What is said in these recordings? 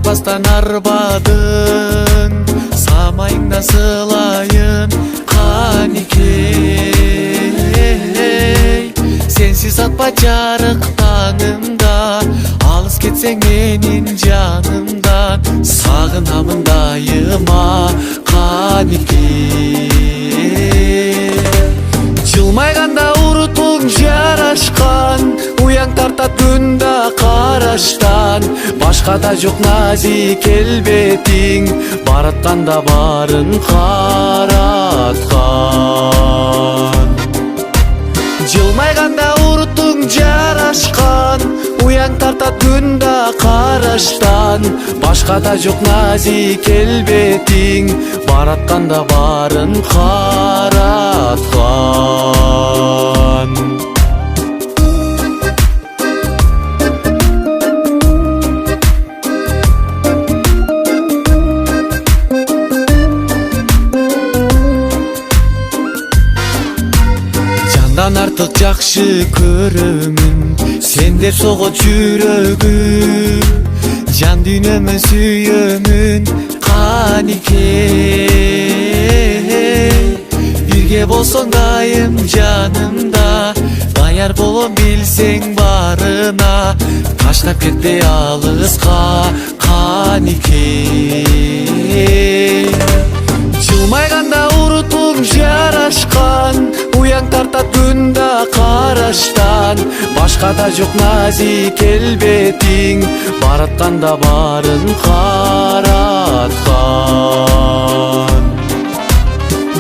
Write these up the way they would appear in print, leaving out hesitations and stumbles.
Айтпастан арбадың, самайыңда сылайын каникей. Сенсиз атпа жарык таңымда, алыс кетсең менин жанымдан. Сагынамын дайыма каникей. Жылмайганда урутуң жарашкан, уяң тартат күндө караштан. Башкада жок назик келбетиң, баратканда барын караткан. Жылмайганда урутуң жарашкан, уяң тартат күндө караштан. Башкада жок назик келбетиң, баратканда барын караткан. Жандан артык жакшы көрөмүн, сендер согот жүрөгүм. Жан дүйнөмө сүйөмүн каникей. Бирге болсоң дайым жанымда, даяр болом билсең барына. Таштап кетпе алыска каникей. Жылмайганда урутуң жарашкан, уяң тартат күндө караштан. Башкада жок назик келбетиң, баратканда барын караткан.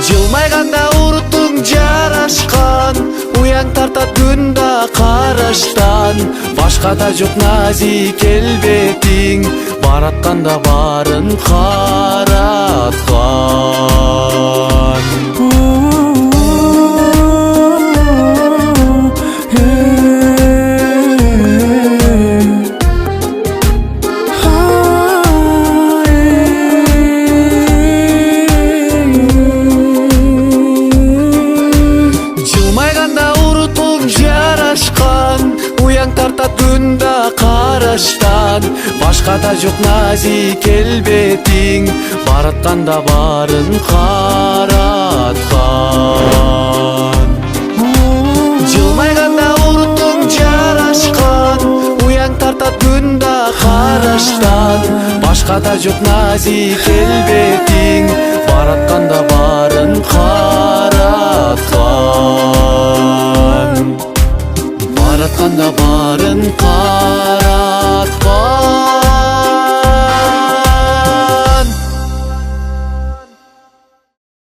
Жылмайганда урутуң жарашкан, уяң тартат күндө караштан. Башкада жок назик келбетиң, баратканда барын караткан. Жылмайганда урутуң жарашкан, уяң тартат күндө караштан. Башкада жок назик келбетиң, баратканда барын караткан. Жылмайганда урутуң жарашкан, уяң тартат күндө караштан. Башкада жок назик келбетиң, баратканда барын караткан. Баратканда